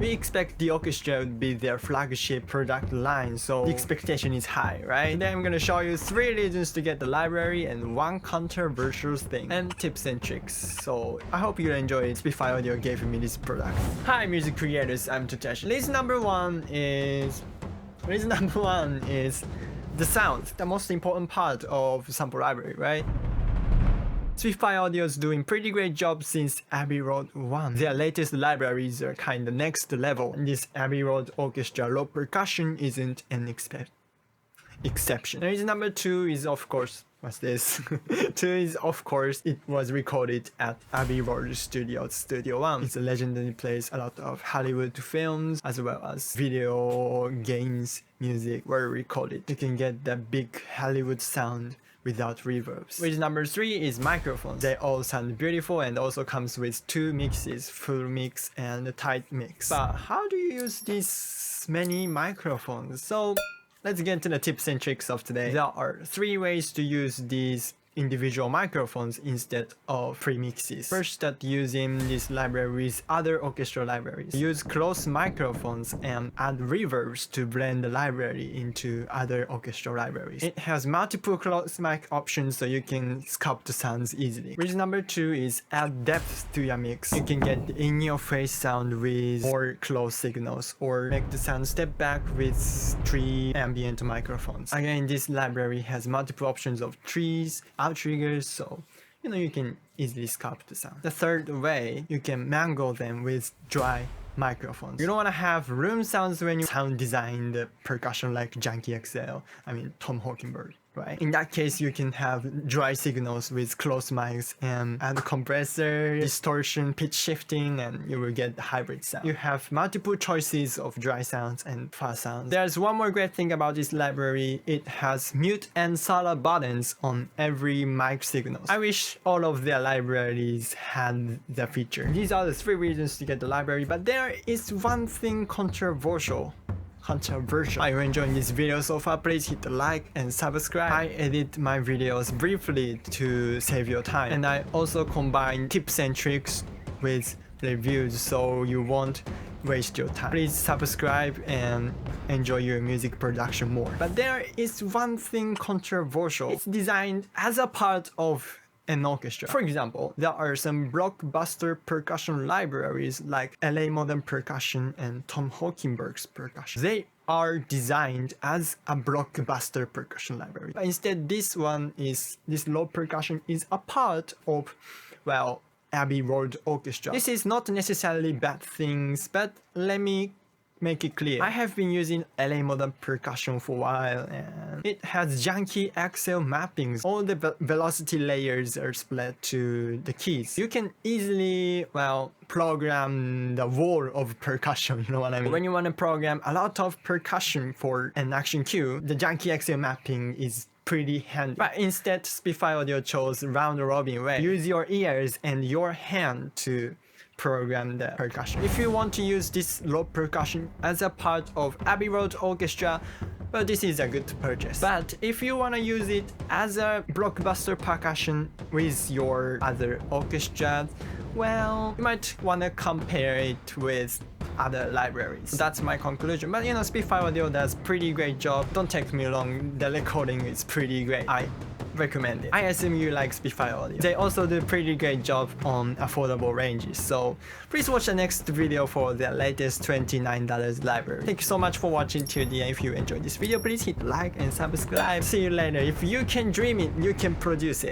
We expect the orchestra would be their flagship product line, so the expectation is high, right? Today I'm gonna show you 3 reasons to get the library and 1 controversial thing, and tips and tricks. So I hope you enjoyed. Spitfire Audio gave me this product. Hi music creators, I'm Tateshi. Reason number one is the sound, the most important part of sample library, right? Spitfire Audio is doing pretty great job since Abbey Road 1. Their latest libraries are kinda next level, and this Abbey Road Orchestra Low Percussion isn't an exception. Reason number 2 is of course, what's this? 2 is of course it was recorded at Abbey Road Studio 1. It's a legendary place, a lot of Hollywood films as well as video games, music were recorded. You can get that big Hollywood sound without reverbs. Reason number 3 is microphones. They all sound beautiful and also comes with 2 mixes, full mix and a tight mix. But how do you use these many microphones? So let's get to the tips and tricks of today. There are 3 ways to use these individual microphones instead of premixes. First, start using this library with other orchestra libraries. Use close microphones and add reverbs to blend the library into other orchestra libraries. It has multiple close mic options so you can sculpt the sounds easily. Reason number 2 is add depth to your mix. You can get in-your-face sound with more close signals or make the sound step back with 3 ambient microphones. Again, this library has multiple options of trees, triggers, so you can easily sculpt the sound. The third way, you can mangle them with dry microphones. You don't want to have room sounds when you sound design the percussion like Junkie XL, Tom Hawkingberg, right? In that case, you can have dry signals with close mics and add compressor, distortion, pitch shifting, and you will get the hybrid sound. You have multiple choices of dry sounds and fast sounds. There's one more great thing about this library. It has mute and solo buttons on every mic signal. I wish all of their libraries had the feature. These are the 3 reasons to get the library, but there is one thing controversial. Are you enjoying this video so far? Please hit the like and subscribe. I edit my videos briefly to save your time, and I also combine tips and tricks with reviews so you won't waste your time. Please subscribe and enjoy your music production more. But there is one thing controversial. It's designed as a part of an orchestra. For example, there are some blockbuster percussion libraries like LA Modern Percussion and Tom Hawkingberg's percussion. They are designed as a blockbuster percussion library. But instead, this Low Percussion is a part of, well, Abbey Road Orchestra. This is not necessarily bad things, but let me make it clear. I have been using LA Modern Percussion for a while, and it has Junkie XL mappings. All the velocity layers are split to the keys. You can easily, program the wall of percussion, you know what I mean? When you want to program a lot of percussion for an action cue, the Junkie XL mapping is pretty handy. But instead, Spitfire Audio chose round robin way. Use your ears and your hand to program the percussion. If you want to use this Low Percussion as a part of Abbey Road Orchestra, well, this is a good purchase. But if you want to use it as a blockbuster percussion with your other orchestras, well, you might want to compare it with other libraries. So that's my conclusion. But Spitfire Audio does pretty great job. Don't take me wrong, the recording is pretty great. I recommend it. I assume you like Spitfire Audio. They also do pretty great job on affordable ranges, so please watch the next video for their latest $29 library. Thank you so much for watching till the end. If you enjoyed this video, please hit like and subscribe. See you later. If you can dream it, you can produce it.